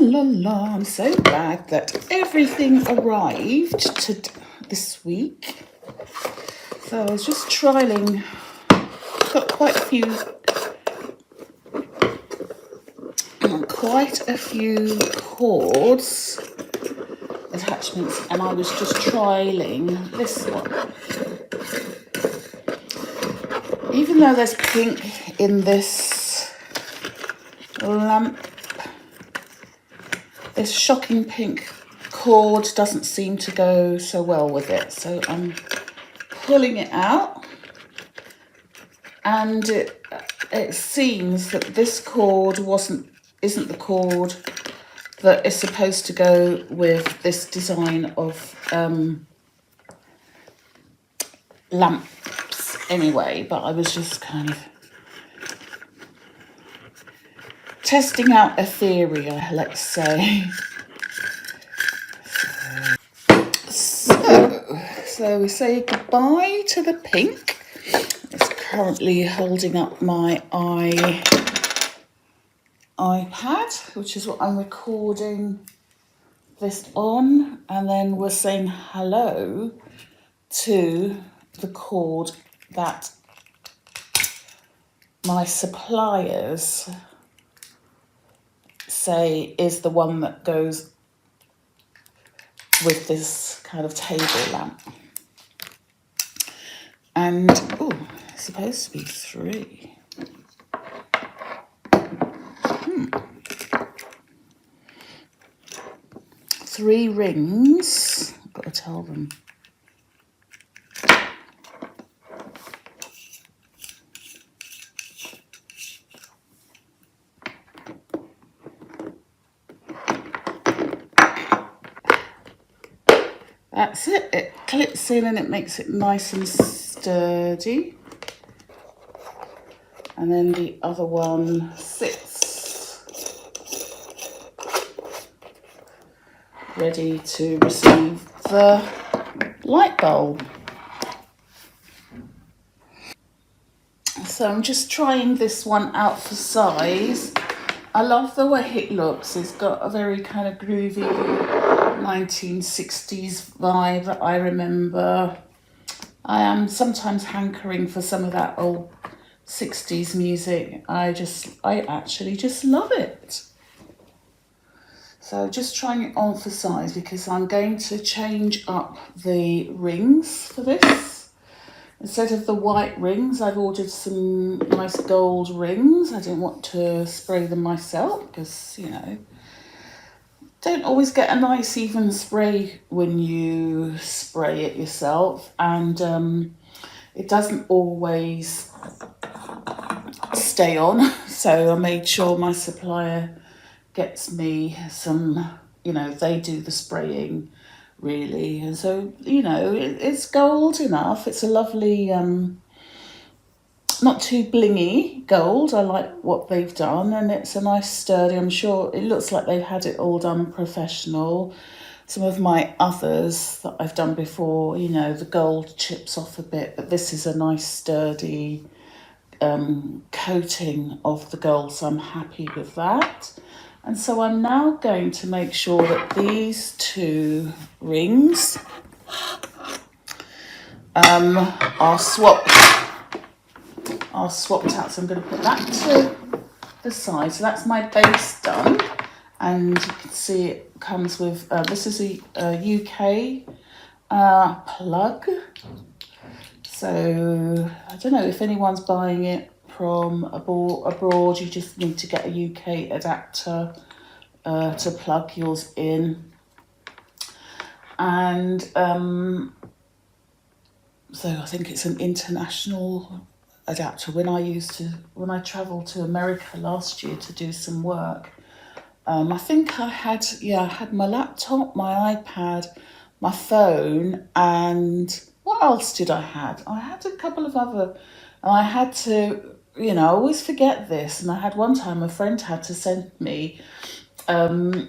la la, I'm so glad that everything arrived this week. So I was just trialing, got quite a few cords attachments, and I was just trialing this one. Even though there's pink in this lamp, this shocking pink cord doesn't seem to go so well with it. So I'm pulling it out, and it seems that this cord isn't the cord that is supposed to go with this design of lamps anyway, but I was just kind of testing out a theory, let's say. So we say goodbye to the pink. It's currently holding up my iPad, which is what I'm recording this on, and then we're saying hello to the cord that my suppliers say is the one that goes with this kind of table lamp. And it's supposed to be 3. 3 rings. I've got to tell them. That's it. It clips in and it makes it nice and sturdy. And then the other one sits ready to receive the light bulb. So I'm just trying this one out for size. I love the way it looks. It's got a very kind of groovy 1960s vibe that I remember. I am sometimes hankering for some of that old 60s music. I actually just love it. So just trying it on for size because I'm going to change up the rings for this. Instead of the white rings, I've ordered some nice gold rings. I didn't want to spray them myself because, don't always get a nice even spray when you spray it yourself. And it doesn't always stay on. So I made sure my supplier gets me some, they do the spraying really, and so it's gold enough. It's a lovely not too blingy gold. I like what they've done, and it's a nice sturdy. I'm sure it looks like they've had it all done professional. Some of my others that I've done before, the gold chips off a bit, but this is a nice sturdy coating of the gold, so I'm happy with that. And so I'm now going to make sure that these 2 rings are swapped out. So I'm going to put that to the side. So that's my base done. And you can see it comes with, this is a UK plug. So I don't know if anyone's buying it from abroad, you just need to get a UK adapter to plug yours in. And so I think it's an international adapter. When I travelled to America last year to do some work, I think I had my laptop, my iPad, my phone, and what else did I have? I had a couple of other, and I had to, I always forget this, and I had one time a friend had to send me, the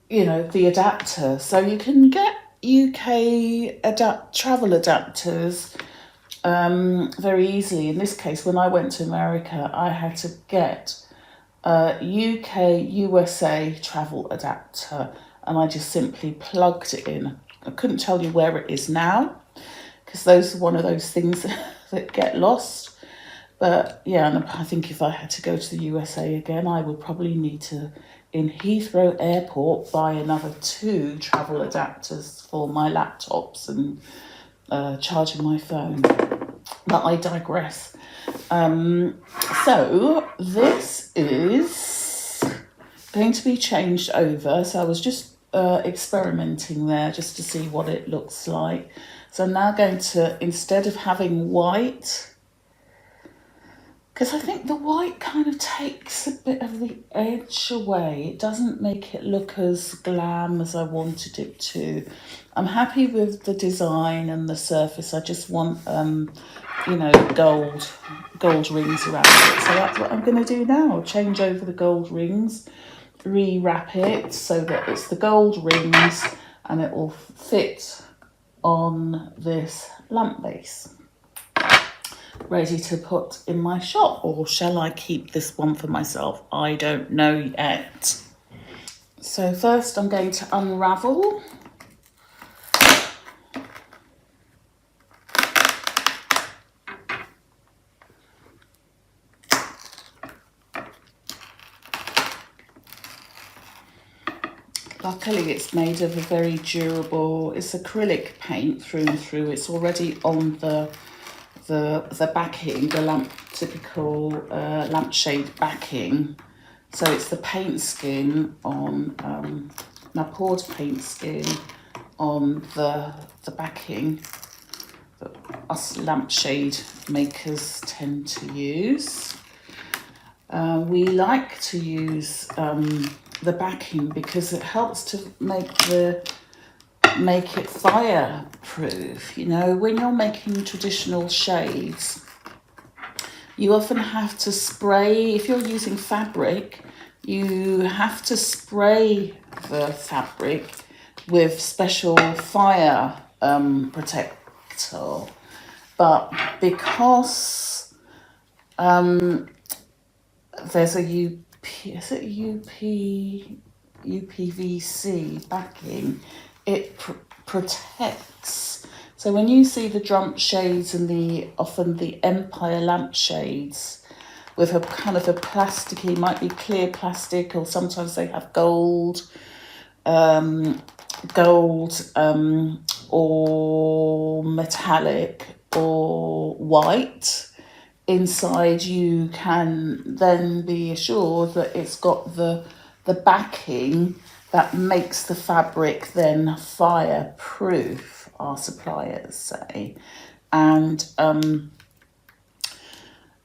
adapter. So you can get UK travel adapters very easily. In this case, when I went to America, I had to get UK USA travel adapter, and I just simply plugged it in. I couldn't tell you where it is now because those are one of those things that get lost. But yeah, and I think if I had to go to the USA again, I would probably need to, in Heathrow Airport, buy another 2 travel adapters for my laptops and charging my phone. But I digress. So this is going to be changed over. So I was just experimenting there just to see what it looks like. So I'm now going to, instead of having white, because I think the white kind of takes a bit of the edge away. It doesn't make it look as glam as I wanted it to. I'm happy with the design and the surface. I just want, gold rings around it. So that's what I'm going to do now. Change over the gold rings, rewrap it so that it's the gold rings and it will fit on this lamp base. Ready to put in my shop, or shall I keep this one for myself? I don't know yet. So first I'm going to unravel. Luckily it's made of a very durable, it's acrylic paint through and through. It's already on the backing, the typical lampshade backing. So it's the paint skin on, now poured paint skin on the backing that us lampshade makers tend to use. We like to use the backing because it helps to make it fireproof. You know, when you're making traditional shades, you often have to spray. If you're using fabric, you have to spray the fabric with special fire protector. But because there's a UPVC backing, it protects. So when you see the drum shades and often the Empire lampshades with a kind of a plasticky, might be clear plastic, or sometimes they have gold, or metallic or white. Inside, you can then be assured that it's got the backing that makes the fabric then fireproof, our suppliers say. And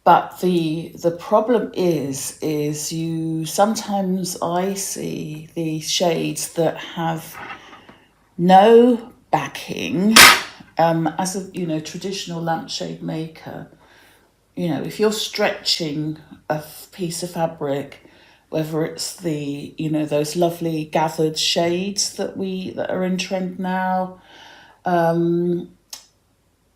but the problem is you sometimes, I see the shades that have no backing. As a traditional lampshade maker, if you're stretching a piece of fabric, whether it's those lovely gathered shades that are in trend now,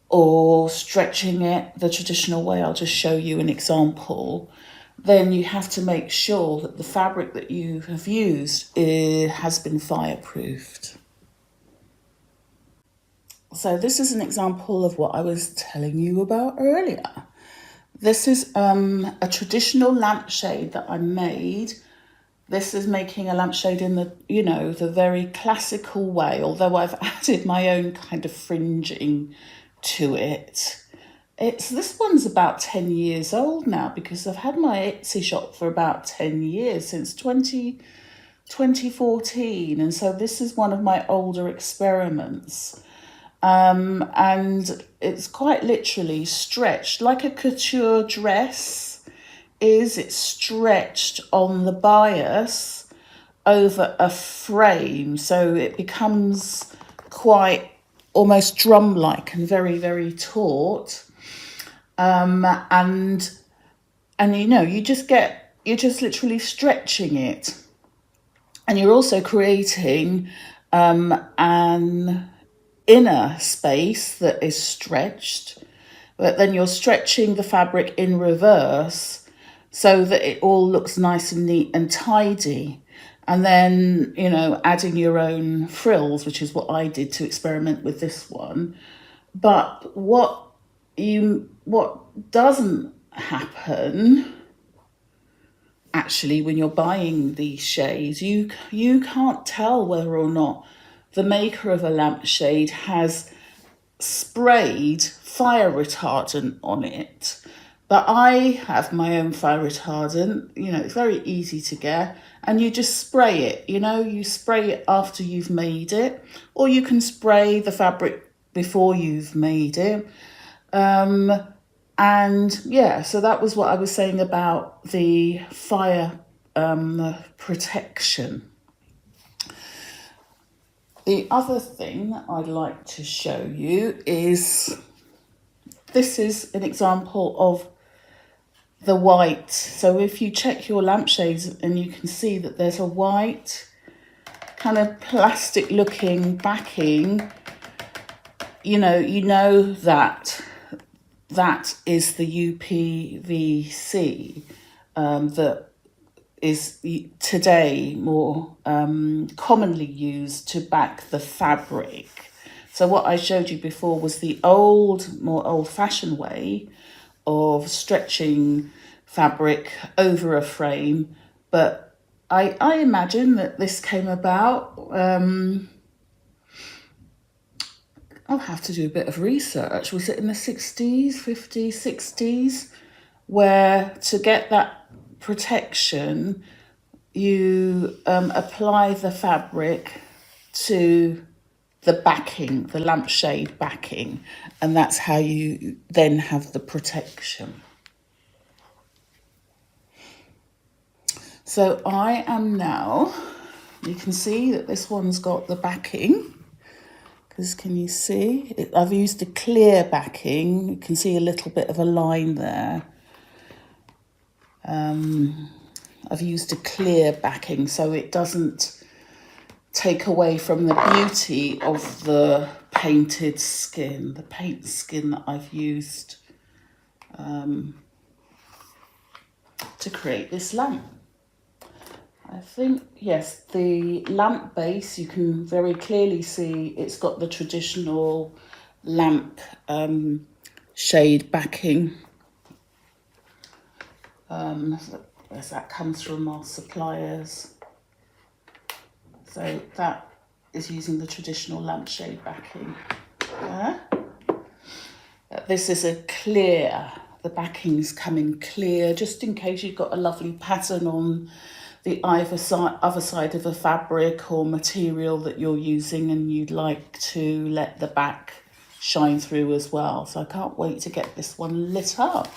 or stretching it the traditional way, I'll just show you an example, then you have to make sure that the fabric that you have used has been fireproofed. So this is an example of what I was telling you about earlier. This is a traditional lampshade that I made. This is making a lampshade in the very classical way, although I've added my own kind of fringing to it. This one's about 10 years old now, because I've had my Etsy shop for about 10 years, since 2014. And so this is one of my older experiments. And it's quite literally stretched like a couture dress is. It's stretched on the bias over a frame, so it becomes quite almost drum-like and very, very taut. And you're just literally stretching it, and you're also creating an inner space that is stretched, but then you're stretching the fabric in reverse so that it all looks nice and neat and tidy. And then, you know, adding your own frills, which is what I did to experiment with this one. But what doesn't happen actually when you're buying these shades, you can't tell whether or not the maker of a lampshade has sprayed fire retardant on it. But I have my own fire retardant, you know, it's very easy to get, and you just spray it, you know, you spray it after you've made it, or you can spray the fabric before you've made it. And yeah, so that was what I was saying about the fire protection. The other thing that I'd like to show you is, this is an example of the white. So if you check your lampshades, and you can see that there's a white kind of plastic looking backing, you know that is the UPVC that is today more commonly used to back the fabric. So what I showed you before was the more old-fashioned way of stretching fabric over a frame, but I imagine that this came about, I'll have to do a bit of research, was it in the 60s, 50s, 60s, where to get that protection, you apply the fabric to the backing, the lampshade backing, and that's how you then have the protection. So I am now, you can see that this one's got the backing, because can you see? I've used a clear backing, you can see a little bit of a line there. I've used a clear backing so it doesn't take away from the beauty of the painted skin, the paint skin that I've used to create this lamp. I think, yes, the lamp base, you can very clearly see it's got the traditional lamp shade backing. As that comes from our suppliers. So that is using the traditional lampshade backing. This is a clear, the backing's coming clear, just in case you've got a lovely pattern on the other side of a fabric or material that you're using, and you'd like to let the back shine through as well. So I can't wait to get this one lit up.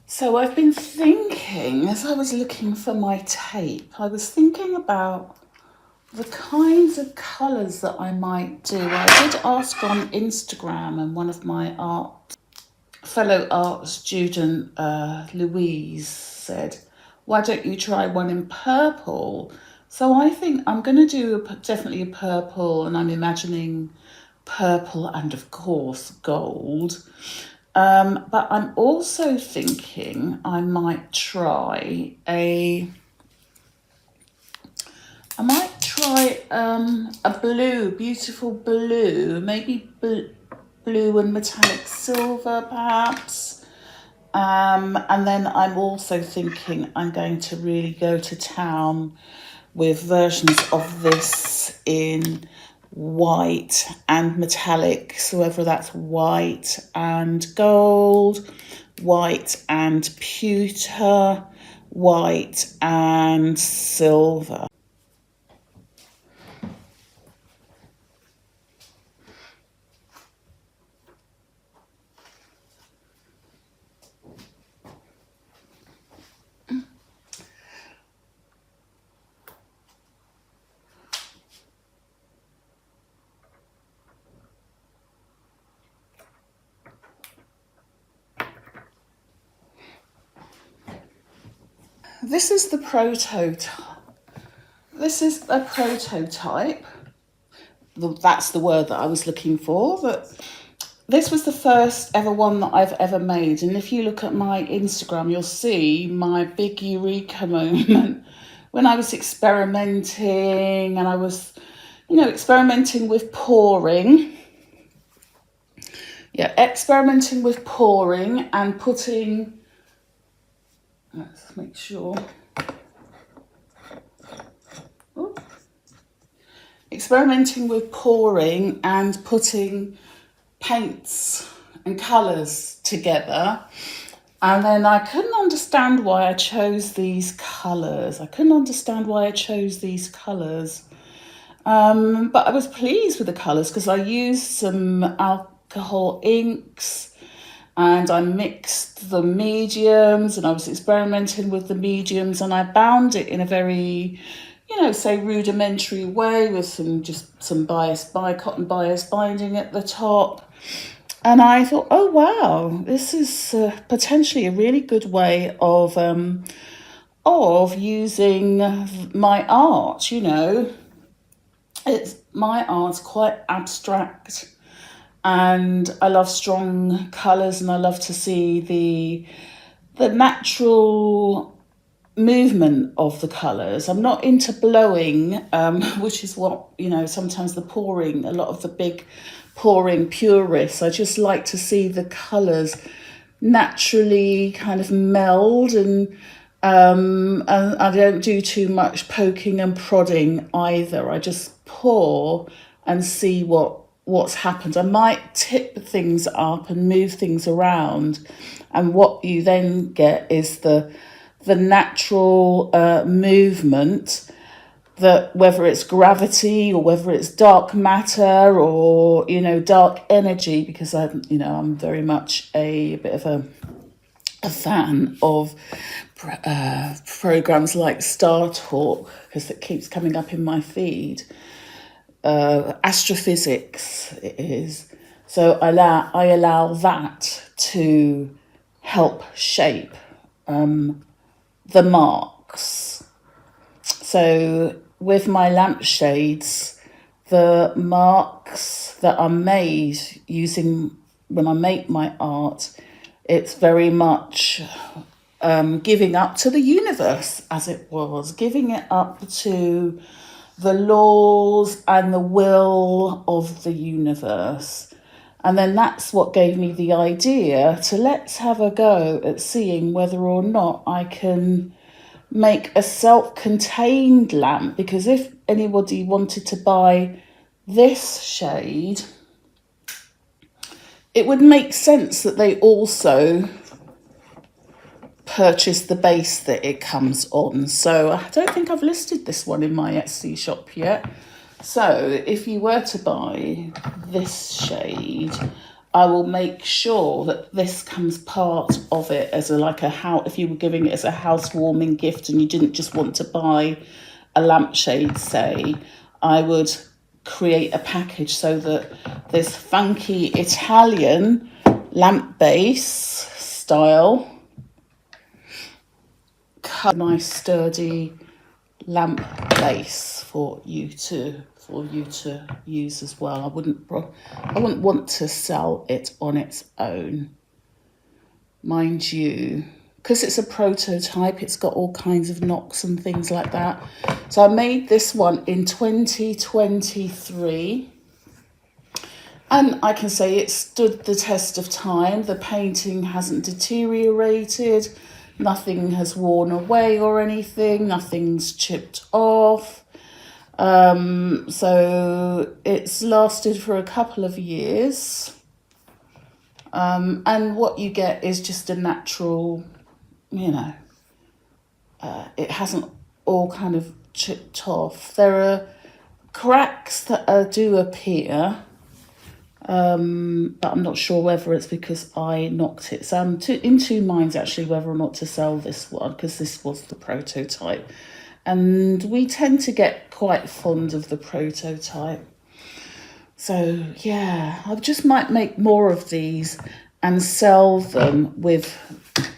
So I've been thinking, as I was looking for my tape, I was thinking about the kinds of colours that I might do. I did ask on Instagram, and one of my fellow art student, Louise, said, why don't you try one in purple? So I think I'm going to do definitely a purple, and I'm imagining purple and of course gold. But I'm also thinking I might try a blue, beautiful blue, maybe blue and metallic silver perhaps. And then I'm also thinking I'm going to really go to town with versions of this in white and metallic, so whether that's white and gold, white and pewter, white and silver. This is the prototype. This is a prototype. That's the word that I was looking for. But this was the first ever one that I've ever made. And if you look at my Instagram, you'll see my big eureka moment when I was experimenting, and I was, experimenting with pouring. Yeah, experimenting with pouring and putting, let's make sure. Ooh. Experimenting with pouring and putting paints and colours together. And then I couldn't understand why I chose these colours. But I was pleased with the colours because I used some alcohol inks and I mixed the mediums, and I was experimenting with the mediums, and I bound it in a very, say rudimentary way with some cotton bias binding at the top. And I thought, oh wow, this is potentially a really good way of using my art. My art's quite abstract, and I love strong colours, and I love to see the natural movement of the colours. I'm not into blowing, which is what, sometimes a lot of the big pouring purists, I just like to see the colours naturally kind of meld, and I don't do too much poking and prodding either. I just pour and see what's happened. I might tip things up and move things around, and what you then get is the natural movement, that whether it's gravity or whether it's dark matter or dark energy, because I'm very much a bit of a fan of programs like Star Talk, because it keeps coming up in my feed. Astrophysics it is. So I allow that to help shape the marks. So with my lampshades, the marks that are made using when I make my art, it's very much giving up to the universe, as it was, giving it up to the laws and the will of the universe. And then that's what gave me the idea to let's have a go at seeing whether or not I can make a self-contained lamp, because if anybody wanted to buy this shade, it would make sense that they also purchase the base that it comes on. So I don't think I've listed this one in my Etsy shop yet. So if you were to buy this shade, I will make sure that this comes part of it as if you were giving it as a housewarming gift and you didn't just want to buy a lampshade, say, I would create a package so that this funky Italian lamp base style, nice sturdy lamp base for you to use as well. I wouldn't want to sell it on its own, mind you, because it's a prototype. It's got all kinds of knocks and things like that. So I made this one in 2023, and I can say it stood the test of time. The painting hasn't deteriorated, nothing has worn away or anything, nothing's chipped off. So it's lasted for a couple of years. And what you get is just a natural, it hasn't all kind of chipped off. There are cracks that do appear, but I'm not sure whether it's because I knocked it. So I'm in two minds actually whether or not to sell this one, because this was the prototype. And we tend to get quite fond of the prototype. So yeah, I just might make more of these and sell them with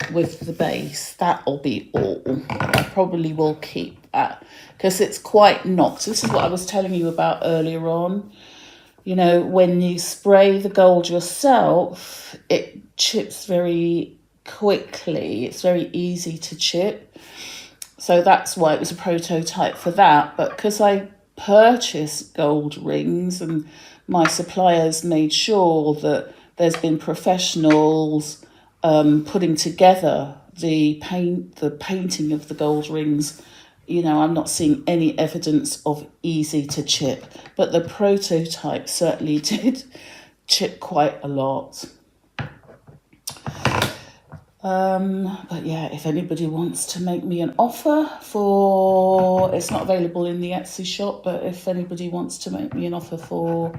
the base. That'll be all. I probably will keep that because it's quite knocked. This is what I was telling you about earlier on. You know, when you spray the gold yourself, it chips very quickly. It's very easy to chip. So that's why it was a prototype for that. But because I purchased gold rings and my suppliers made sure that there's been professionals putting together the painting of the gold rings, you know, I'm not seeing any evidence of easy to chip. But the prototype certainly did chip quite a lot. But yeah, if anybody wants to make me an offer for, it's not available in the Etsy shop, but if anybody wants to make me an offer for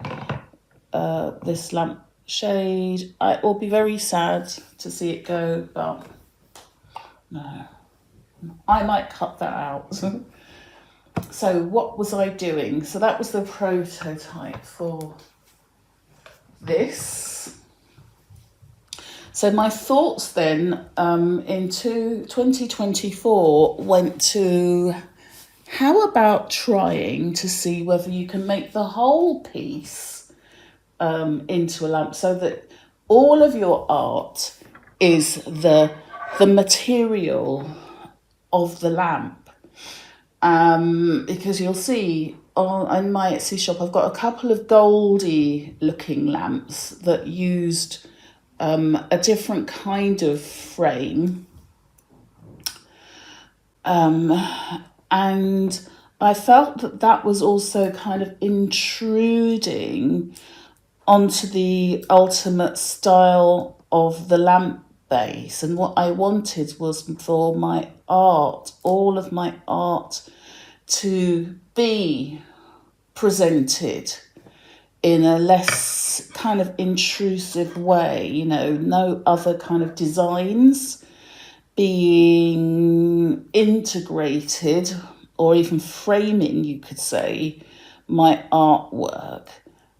this lamp shade, I will be very sad to see it go, but no, I might cut that out. So what was I doing? So that was the prototype for this. So my thoughts then into 2024 went to, how about trying to see whether you can make the whole piece into a lamp so that all of your art is the material of the lamp. Because you'll see on my Etsy shop, I've got a couple of goldy looking lamps that used a different kind of frame. And I felt that that was also kind of intruding onto the ultimate style of the lamp base. And what I wanted was for my art, all of my art, to be presented in a less kind of intrusive way, you know, no other kind of designs being integrated or even framing, you could say, my artwork.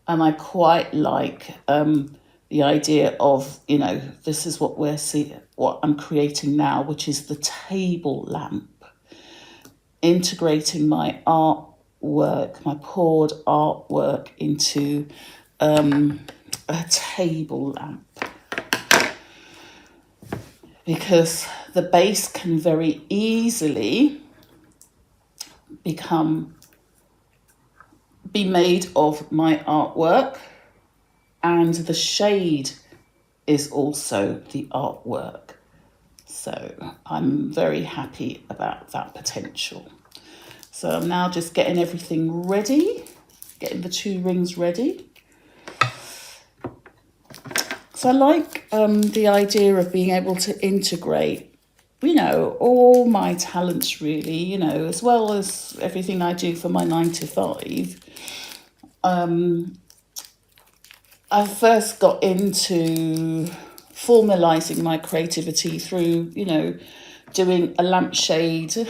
And I quite like the idea of, you know, this is what what I'm creating now, which is the table lamp, integrating my artwork, my poured artwork into a table lamp, because the base can very easily be made of my artwork, and the shade is also the artwork. So I'm very happy about that potential. So I'm now just getting everything ready, getting the 2 rings ready. So I like the idea of being able to integrate, you know, all my talents really, you know, as well as everything I do for my 9 to 5. I first got into formalising my creativity through, you know, doing a lampshade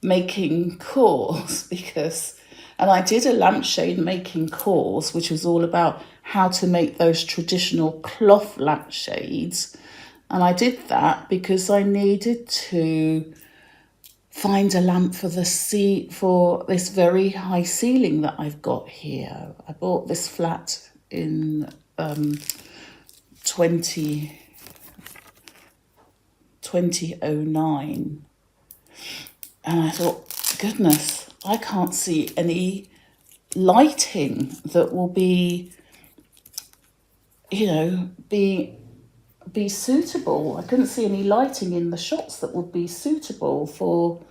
making course, and I did a lampshade making course, which was all about how to make those traditional cloth lampshades. And I did that because I needed to find a lamp for for this very high ceiling that I've got here. I bought this flat in 2009. And I thought, goodness, I can't see any lighting that will be, you know, be suitable. I couldn't see any lighting in the shots that would be suitable for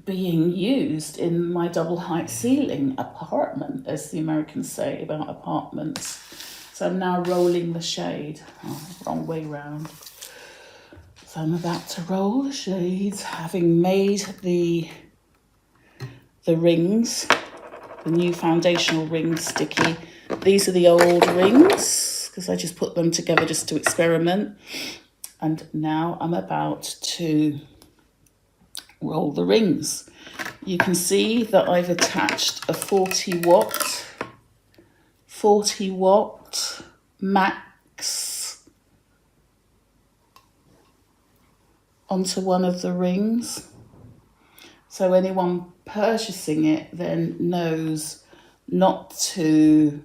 being used in my double height ceiling apartment, as the Americans say about apartments. So I'm now rolling the shade. Oh, wrong way round. So I'm about to roll the shades, having made the rings, the new foundational rings sticky. These are the old rings, because I just put them together just to experiment. And now I'm about to roll the rings. You can see that I've attached a 40 watt max onto one of the rings. So anyone purchasing it then knows not to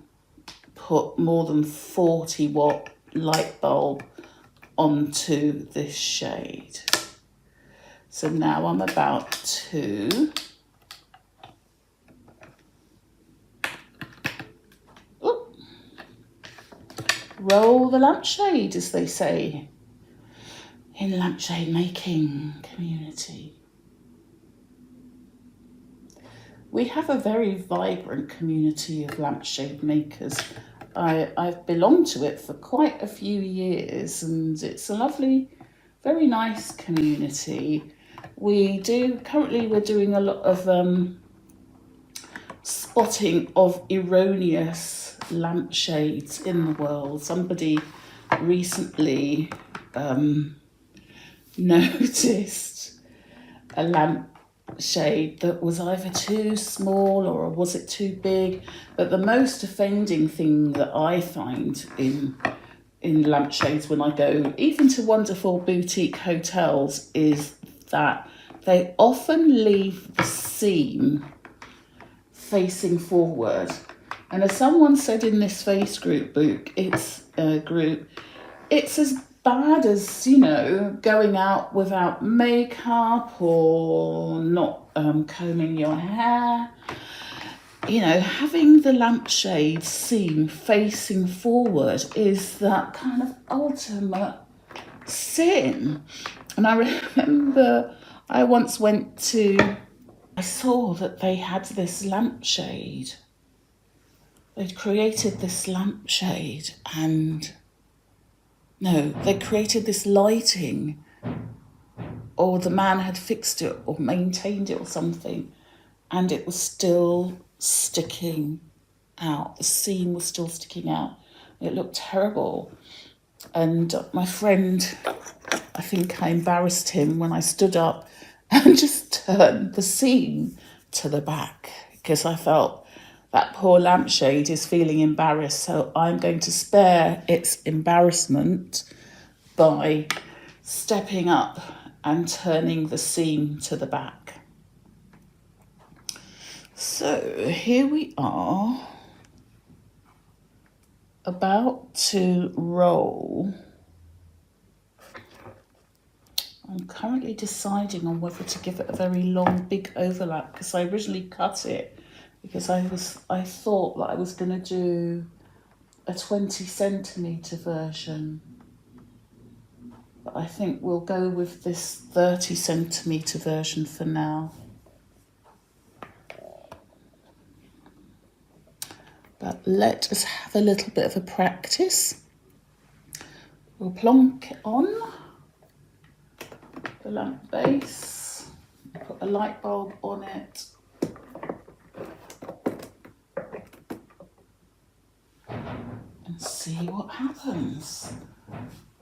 put more than 40-watt light bulb onto this shade. So now I'm about to roll the lampshade, as they say in lampshade making community. We have a very vibrant community of lampshade makers. I've belonged to it for quite a few years, and it's a lovely, very nice community. We're doing a lot of spotting of erroneous lampshades in the world. Somebody recently noticed a lampshade that was either too small or was it too big. But the most offending thing that I find in lampshades when I go even to wonderful boutique hotels is that they often leave the seam facing forward. And as someone said in this face group book, it's as bad as, you know, going out without makeup or not combing your hair. You know, having the lampshade seam facing forward is that kind of ultimate sin. And I remember I once I saw that they had this lampshade. They'd created this lampshade they created this lighting, or the man had fixed it or maintained it or something, and it was still sticking out. The seam was still sticking out. It looked terrible. And my friend, I think I embarrassed him when I stood up and just turned the seam to the back, because I felt that poor lampshade is feeling embarrassed, so I'm going to spare its embarrassment by stepping up and turning the seam to the back. So here we are, about to roll. I'm currently deciding on whether to give it a very long, big overlap, because I originally cut it because I thought that I was going to do a 20 centimetre version. But I think we'll go with this 30 centimetre version for now. But let us have a little bit of a practice. We'll plonk it on the lamp base, put a light bulb on it, and see what happens.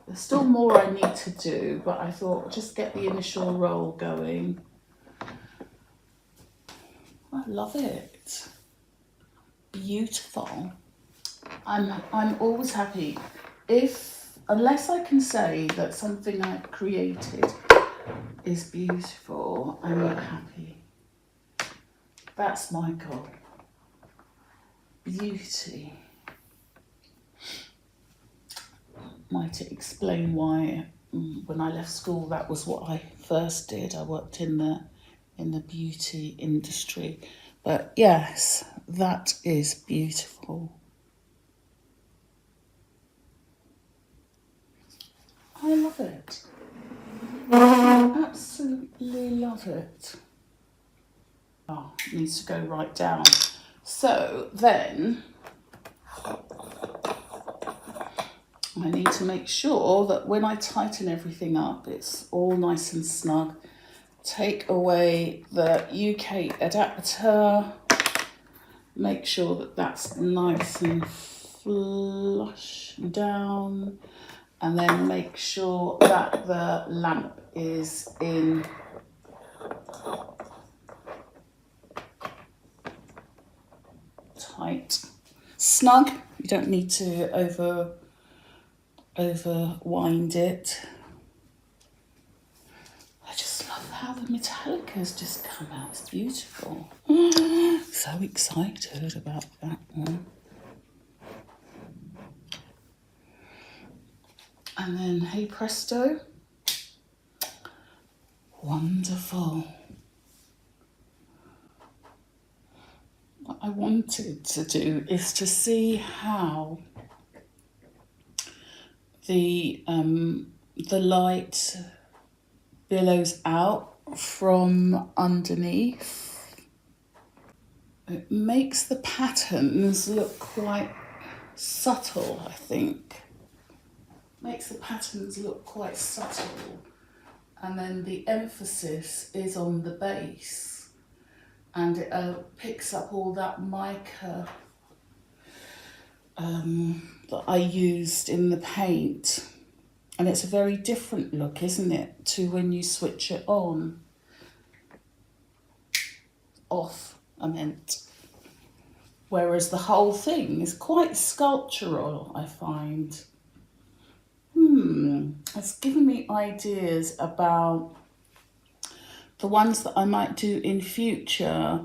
There's still more I need to do, but I thought just get the initial roll going. I love it. Beautiful. I'm always happy unless I can say that something I've created is beautiful, I'm not happy. That's my goal. Beauty. Might explain why when I left school that was what I first did. I worked in the beauty industry. But yes, that is beautiful. I love it. I absolutely love it. Oh, it needs to go right down. So then I need to make sure that when I tighten everything up, it's all nice and snug. Take away the UK adapter. Make sure that that's nice and flush down. And then make sure that the lamp is in tight, snug. You don't need to over wind it. I just love how the metallic has just come out. It's beautiful. So excited about that one. And then, hey presto. Wonderful. What I wanted to do is to see how the light billows out from underneath. It makes the patterns look quite subtle, I think. Makes the patterns look quite subtle. And then the emphasis is on the base. And it picks up all that mica that I used in the paint. And it's a very different look, isn't it, to when you switch it on. Off, I meant. Whereas the whole thing is quite sculptural, I find. It's given me ideas about the ones that I might do in future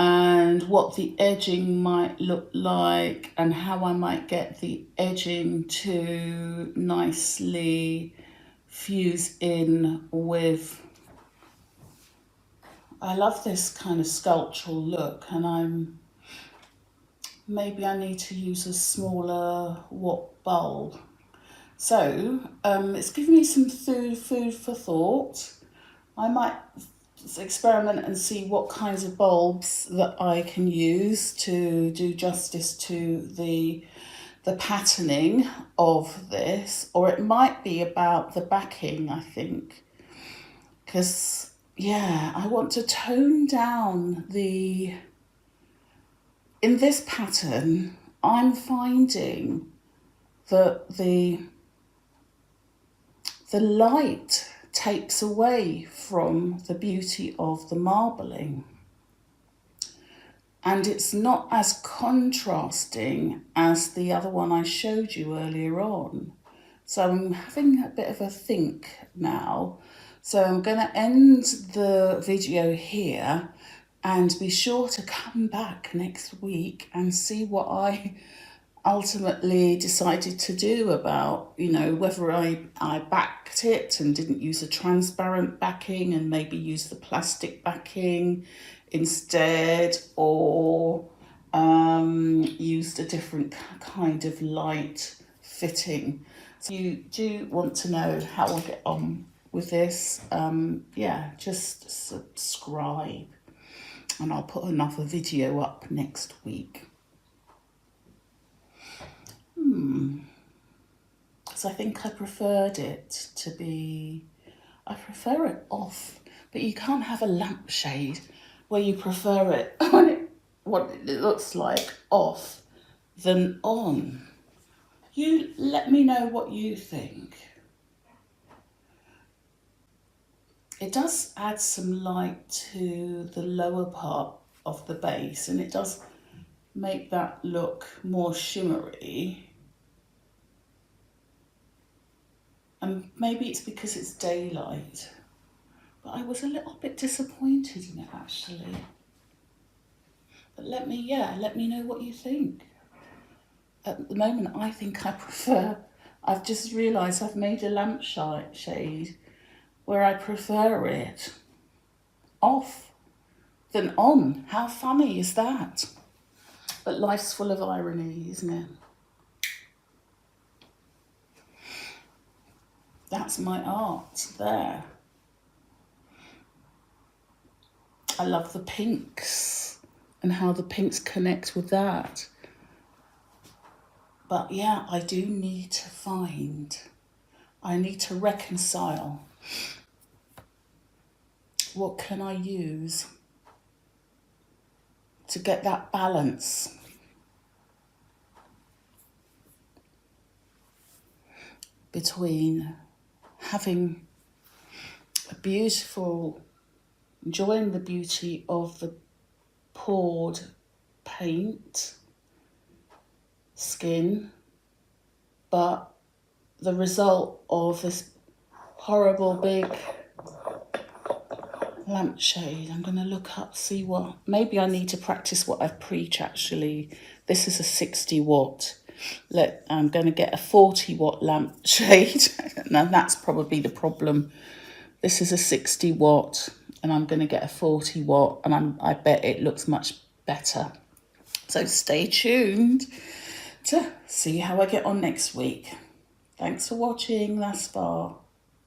and what the edging might look like and how I might get the edging to nicely fuse in with. I love this kind of sculptural look, and maybe I need to use a smaller watt bulb. So it's given me some food for thought. I might experiment and see what kinds of bulbs that I can use to do justice to the patterning of this, or it might be about the backing, I think, because yeah, I want to tone down in this pattern. I'm finding that the light takes away from the beauty of the marbling. And it's not as contrasting as the other one I showed you earlier on. So I'm having a bit of a think now. So I'm going to end the video here and be sure to come back next week and see what I ultimately decided to do about, whether I backed it and didn't use a transparent backing and maybe use the plastic backing instead, or used a different kind of light fitting. So you do want to know how I'll get on with this, just subscribe and I'll put another video up next week. Because I think I preferred it to be, I prefer it off, but you can't have a lampshade where you prefer it what it looks like off than on. You let me know what you think. It does add some light to the lower part of the base, and it does make that look more shimmery. And maybe it's because it's daylight, but I was a little bit disappointed in it actually. But let me know what you think. At the moment, I think I've just realised I've made a lampshade where I prefer it off than on. How funny is that? But life's full of irony, isn't it? That's my art there. I love the pinks and how the pinks connect with that. But yeah, I do need to reconcile. What can I use to get that balance? Between having enjoying the beauty of the poured paint skin, but the result of this horrible big lampshade. I'm going to look up, see what, maybe I need to practice what I've preached actually. This is a 60 watt. I'm going to get a 40 watt lampshade. Now that's probably the problem. This is a 60 watt and I'm going to get a 40 watt and I bet it looks much better. So stay tuned to see how I get on next week. Thanks for watching thus far.